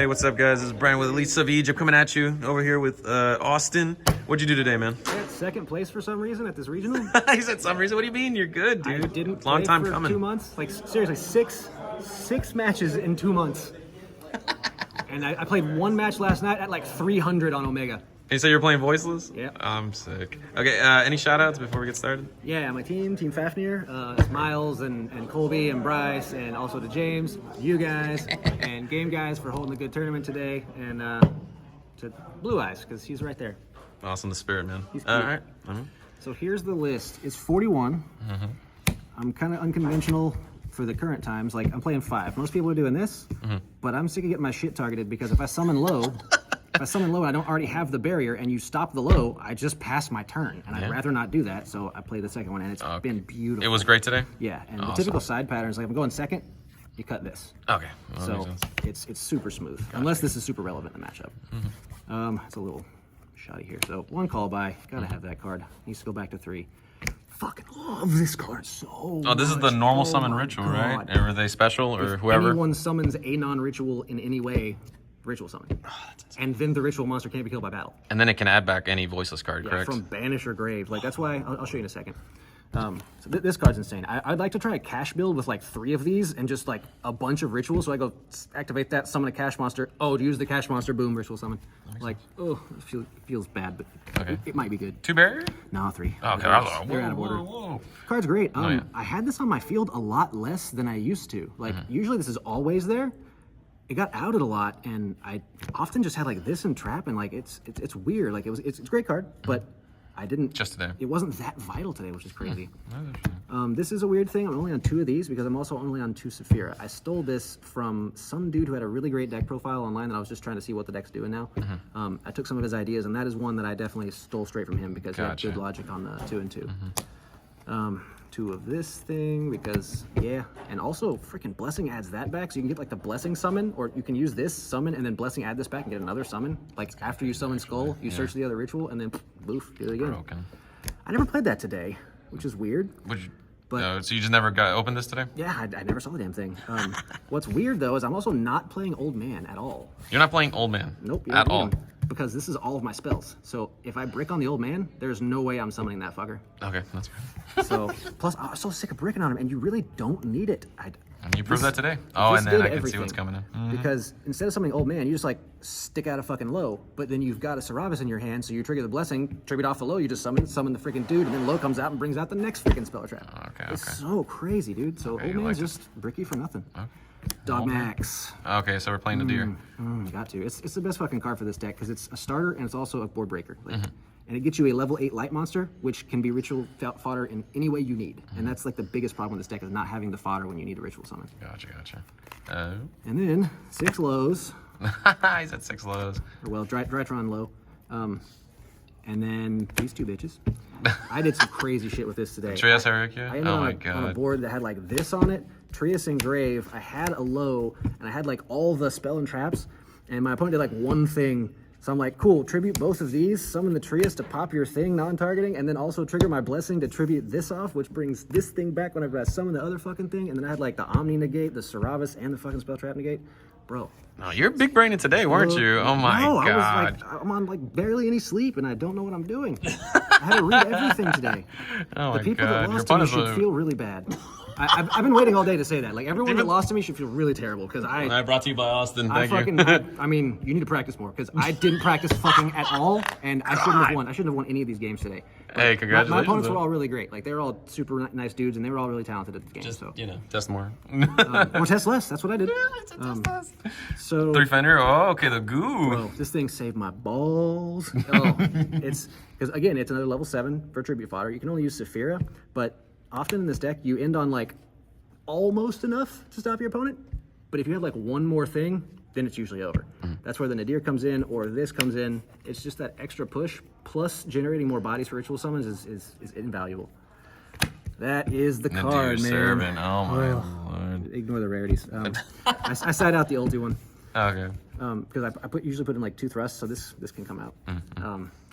Hey, what's up, guys? This is Brian with Elite of Egypt coming at you over here with Austin. What'd you do today, man? I got second place for some reason at this regional. He said some reason. What do you mean? You're good, dude. I didn't Long play time for coming. 2 months. Like seriously, six matches in 2 months. And I played one match last night at like 300 on Omega. You say you're playing Voiceless? Yeah. I'm sick. Okay, any shout-outs before we get started? Yeah, my Team Fafnir, Miles and Colby and Bryce, and also to James, you guys, and Game Guys for holding a good tournament today, and to Blue Eyes, because he's right there. Awesome, the spirit, man. He's cute. All right. So here's the list. It's 41. I'm kind of unconventional for the current times. Like, I'm playing 5. Most people are doing this, but I'm sick of getting my shit targeted because if I summon low, and I don't already have the barrier and you stop the low, I just pass my turn. And I'd rather not do that, so I played the second one and it's been beautiful. It was great today? Yeah, and the typical side patterns, like if I'm going second, you cut this. Okay. Well, So it's super smooth, unless this is super relevant in the matchup. It's a little shoddy here. So 1 call by, gotta have that card. Needs to go back to 3. Fucking love this card so much. Oh, this is the normal Oh summon my ritual, God. right? Or are they special, or If whoever? anyone summons a non-ritual in any way, ritual summon. And then the ritual monster can't be killed by battle. And then it can add back any voiceless card, Yeah, correct? from banish or grave. Like that's why I'll show you in a second. So this card's insane. I'd like to try a cash build with like 3 of these and just like a bunch of rituals. So I go activate that, summon a cash monster. Oh, to use the cash monster, boom, ritual summon. Like, oh, it feels bad, but it might be good. 2 barrier? No, 3. Okay, They're out of order. Whoa. Card's great. yeah. I had this on my field a lot less than I used to. Like usually this is always there. It got outed a lot, and I often just had like this and trap, and like it's weird. Like it's a great card, but I didn't. Just today. It wasn't that vital today, which is crazy. This is a weird thing. I'm only on 2 of these because I'm also only on 2 Saphira. I stole this from some dude who had a really great deck profile online that I was just trying to see what the deck's doing now. I took some of his ideas, and that is one that I definitely stole straight from him because he had good logic on the 2 and 2. 2 of this thing because and also freaking blessing adds that back, so you can get like the blessing summon, or you can use this summon and then blessing add this back and get another summon. Like after you summon skull, you search the other ritual and then boof, do it again. Broken. I never played that today, which is weird. So you just never got opened this today? Yeah, I never saw the damn thing. What's weird though is I'm also not playing Old Man at all. You're not playing Old Man? Nope. At all? Because this is all of my spells. So if I brick on the Old Man, there's no way I'm summoning that fucker. Okay, that's fair. So plus I was so sick of bricking on him, and you really don't need it. And you proved that today? Oh, and then I can see everything. what's coming in. Because instead of summoning Old Man, you just like stick out a fucking low, but then you've got a Saravis in your hand, so you trigger the blessing, tribute off the low, you just summon the freaking dude, and then low comes out and brings out the next freaking spell trap. Okay. It's so crazy, dude. So Old Man's just bricky for nothing. Dog Max. Okay, so we're playing the deer. Got to. It's the best fucking card for this deck because it's a starter and it's also a board breaker. Like, and it gets you a level 8 light monster, which can be ritual fodder in any way you need. And that's like the biggest problem with this deck is not having the fodder when you need a ritual summon. Gotcha. And then 6 lows. He's at 6 lows. Well, Drytron low. And then these 2 bitches. I did some crazy shit with this today. Trias Herrikia? I ended on a board that had like this on it, Trias and Grave. I had a low, and I had like all the spell and traps, and my opponent did like one thing. So I'm like, cool, tribute both of these, summon the Trias to pop your thing, non-targeting, and then also trigger my blessing to tribute this off, which brings this thing back whenever I summon the other fucking thing, and then I had like the Omni negate, the Saravis, and the fucking spell trap negate. Bro. No, you're big brained today, weren't you? Oh my God. I was like, I'm on like barely any sleep and I don't know what I'm doing. I had to read everything today. Oh my The people God. that lost to me should feel really bad. I've been waiting all day to say that. Like everyone that lost to me should feel really terrible because I brought to you by Austin. Thank you. I mean, you need to practice more because I didn't practice fucking at all, and I shouldn't have won. I shouldn't have won any of these games today. Hey, congratulations. My opponents were all really great. Like they were all super nice dudes, and they were all really talented at the game. Just, so test more. or test less. That's what I did. So 3 Fender. Oh, okay, the goo. Bro, this thing saved my balls. Oh, it's because again, it's another level 7 for tribute fodder. You can only use Saphira, but often in this deck, you end on like almost enough to stop your opponent. But if you have like one more thing, then it's usually over. That's where the Nadir comes in or this comes in. It's just that extra push plus generating more bodies for ritual summons is invaluable. That is the card, man. Servant. Oh my Lord. Ignore the rarities. I side out the ulti one. Okay. Because I usually put in like 2 thrusts, so this can come out.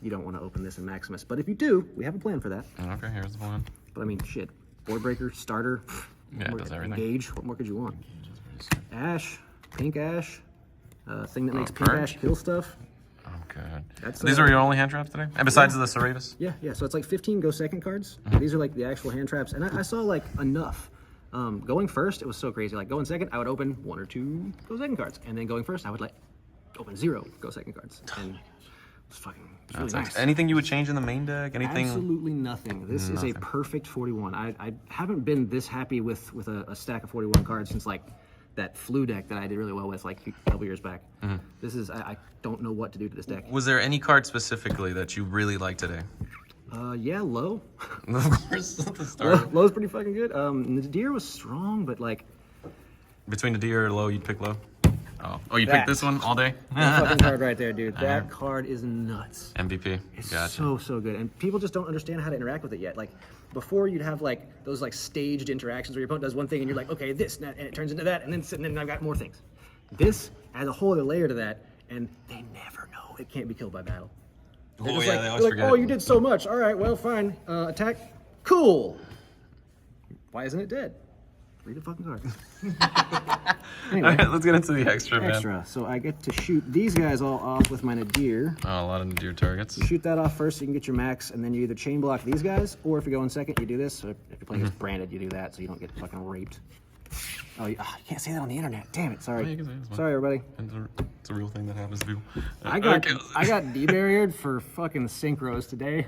You don't want to open this in Maximus, but if you do, we have a plan for that. Okay, here's the one. But I mean, shit, board breaker, starter, Yeah, it does everything. engage. What more could you want? Ash, pink ash, thing that makes perch? P-Bash kill stuff. Oh, good. That's, These are your only hand traps today? And besides the Serratus? Yeah. So it's like 15 go second cards. These are like the actual hand traps. And I saw like enough. Going first, it was so crazy. Like going second, I would open 1 or 2 go second cards. And then going first, I would like open 0 go second cards. And it was fucking really nice. Anything you would change in the main deck? Anything? Absolutely nothing. This is a perfect 41. I haven't been this happy with a stack of 41 cards since like that flu deck that I did really well with like a couple years back. This is, I don't know what to do to this deck. Was there any card specifically that you really liked today? Yeah, low. Of course, at the start. Low's pretty fucking good. The deer was strong, but like... Between the deer or low, you'd pick low? Oh, you picked this one all day? That fucking card right there, dude. That card is nuts. MVP. It's Gotcha. so good. And people just don't understand how to interact with it yet. Like, before you'd have like those like staged interactions where your opponent does one thing and you're like, okay, this, and it turns into that, and then I've got more things. This adds a whole other layer to that, and they never know it can't be killed by battle. They always forget. Oh, you did so much. All right, well, fine. Attack. Cool. Why isn't it dead? Read the fucking card. Anyway, All right, let's get into the extra, man. extra. So I get to shoot these guys all off with my Nadir. Oh, a lot of Nadir targets. You shoot that off first so you can get your max, and then you either chain block these guys, or if you go in second, you do this. So if you're playing against branded, you do that so you don't get fucking raped. Oh, you can't say that on the internet. Damn it. Sorry. Yeah, you can say it, it's fine. Sorry, everybody. It's a real thing that happens to people. I got debarriered for fucking synchros today.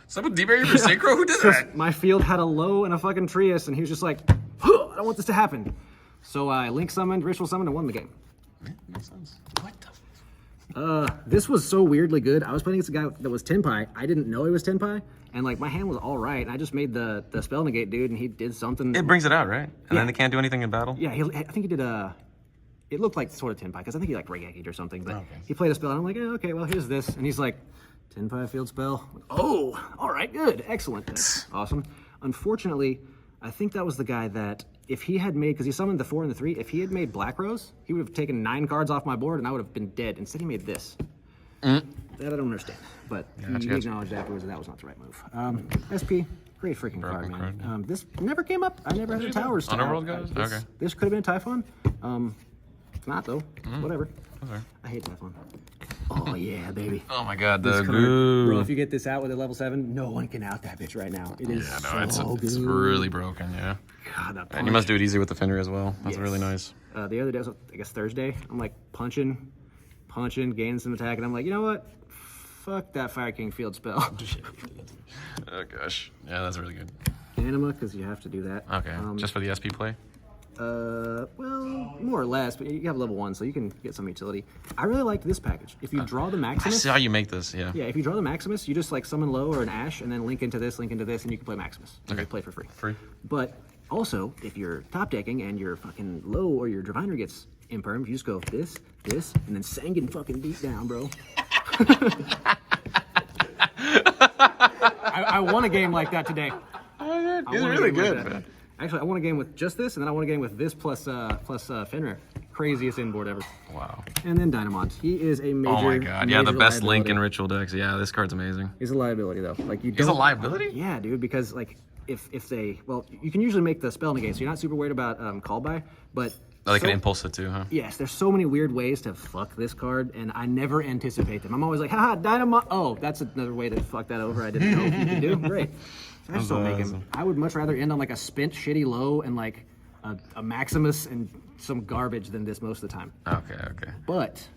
Someone debarried for synchro? Who did that? My field had a low and a fucking Trius, and he was just like, I don't want this to happen. So I link summoned, ritual summoned, and won the game. Yeah, makes sense. What the? This was so weirdly good. I was playing against a guy that was Tenpai. I didn't know he was Tenpai, and like my hand was all right. And I just made the spell negate dude, and he did something. It brings it out, right? And then they can't do anything in battle? Yeah, I think he did it looked like sort of Tenpai, because I think he like Regakied or something, but he played a spell, and I'm like, okay, well, here's this. And he's like, Tenpai field spell. Oh, all right, good, excellent. That's awesome. Unfortunately, I think that was the guy that if he had made, because he summoned the 4 and the 3, if he had made Black Rose, he would have taken 9 cards off my board, and I would have been dead. Instead, he made this. That I don't understand, but he acknowledged afterwards that was not the right move. SP, great freaking card, man. This never came up. I never had a Towers. Underworld guys? Okay. This could have been a Typhon. It's not though. Whatever. Okay. I hate Typhon. Oh yeah, baby. Oh my god, This the card, goo. bro, if you get this out with a level 7, no one can out that bitch right now. It is It's really broken, yeah. God, that And you must do it easy with the Fender as well. That's Yes. really nice. The other day, was, I guess Thursday, I'm like punching, gaining some attack, and I'm like, you know what? Fuck that Fire King field spell. Oh gosh. Yeah, that's really good. Anima, because you have to do that. Okay, just for the SP play? Well, more or less, but you have level 1, so you can get some utility. I really liked this package. If you draw the I Maximus... see how you make this, yeah. Yeah, if you draw the Maximus, you just like summon low or an Ash, and then link into this, and you can play Maximus. And you play for free. Free. But also, if you're top decking and your fucking low or your Diviner gets imperm, you just go this, and then Sangan fucking beat down, bro. I won a game like that today. He's really good, man. Actually, I won a game with just this, and then I won a game with this plus Fenrir. Craziest inboard ever. Wow. And then Dynamont. He is a major. Oh my god, yeah, the best link in liability. Ritual decks. Yeah, this card's amazing. He's a liability though. Like you. He's a liability? Yeah, dude. Because like if they you can usually make the spell negate, so you're not super worried about call by, but. Oh, they can impulse it too, huh? Yes, there's so many weird ways to fuck this card, and I never anticipate them. I'm always like, haha, Dynamite. Oh, that's another way to fuck that over. I didn't know if you could do. Great. So I just don't make him. I would much rather end on like a spent shitty low and like a Maximus and some garbage than this most of the time. Okay. But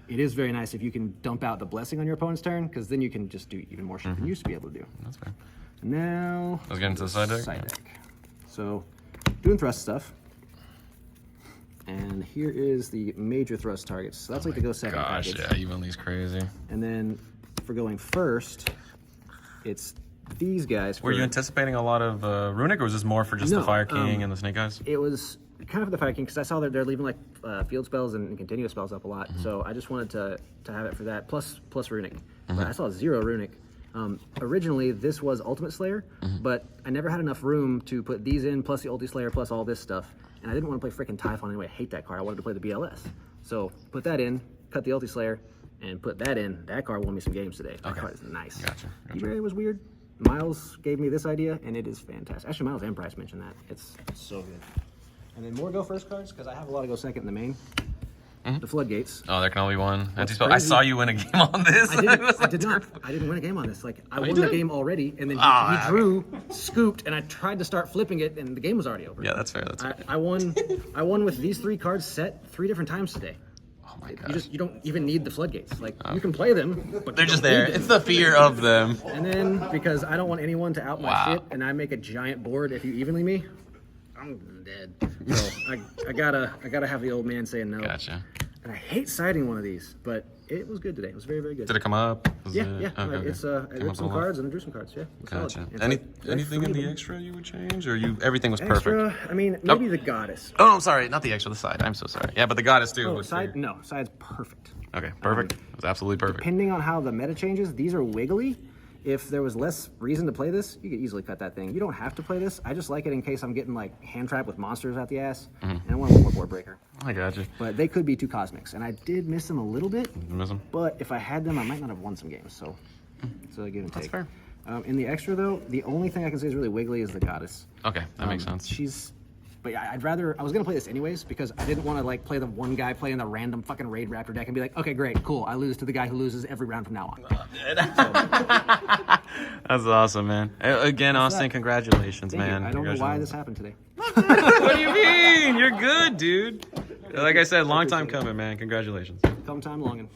it is very nice if you can dump out the blessing on your opponent's turn, because then you can just do even more shit than you used to be able to do. That's fair. Now, Let's get into the side deck. Side deck. So, doing thrust stuff. And here is the major thrust targets. So that's like the go second Gosh, package. yeah, Evenly's crazy. And then for going first, it's these guys. Were you anticipating a lot of Runic, or was this more for just the Fire King and the Snake Eyes? It was kind of for the Fire King, because I saw that they're leaving like field spells and continuous spells up a lot. So I just wanted to have it for that, plus Runic. But I saw 0 Runic. Originally, this was Ultimate Slayer, but I never had enough room to put these in, plus the Ulti Slayer, plus all this stuff. And I didn't want to play freaking Typhon anyway. I hate that card. I wanted to play the BLS. So put that in, cut the Ulti Slayer, and put that in. That card won me some games today. That card is nice. Gotcha. Eberry was weird. Miles gave me this idea, and it is fantastic. Actually, Miles and Bryce mentioned that. It's so good. And then more go first cards, because I have a lot of go second in the main. the floodgates. Oh, there can only be one. What's I crazy- saw you win a game on this. I did not. I didn't win a game on this. Like I won the didn't? game already, and then Ah, he drew, scooped, and I tried to start flipping it, and the game was already over. Yeah, that's fair. That's fair. I won. I won with these 3 cards set 3 different times today. Oh my gosh. You don't even need the floodgates. Like you can play them, but They're you just don't need there. them. It's the fear of them. And then because I don't want anyone to out my Wow. shit, and I make a giant board if you evenly me, I'm dead. So I gotta have the old man saying no. Gotcha. And I hate siding one of these, but it was good today. It was very, very good. Did it come up? Yeah. Okay, It's okay. I Came ripped up some a lot? cards and I drew some cards. Yeah. It was solid. Gotcha. It's Anything in the extra you would change, or everything was perfect? Extra, I mean, maybe the goddess. Oh, no, I'm sorry, not the extra, the side. I'm so sorry. Yeah, but the goddess too. Oh, was side? here. No, side's perfect. Okay, perfect. It was absolutely perfect. Depending on how the meta changes, these are wiggly. If there was less reason to play this, you could easily cut that thing. You don't have to play this. I just like it in case I'm getting like hand trapped with monsters out the ass, and I want one more board breaker. I gotcha. But they could be 2 cosmics, and I did miss them a little bit. You miss 'em? But if I had them, I might not have won some games. So it's a give and take. That's fair. In the extra though, the only thing I can say is really wiggly is the goddess. Okay, that makes sense. But yeah, I was gonna play this anyways because I didn't want to like play the one guy playing the random fucking Raid Raptor deck and be like, okay, great, cool, I lose to the guy who loses every round from now on. That's awesome, man. Again, Austin, congratulations, Thank you. man. I don't know why this happened today. What do you mean? You're good, dude. Like I said, long time coming, man. Congratulations. Come time longing.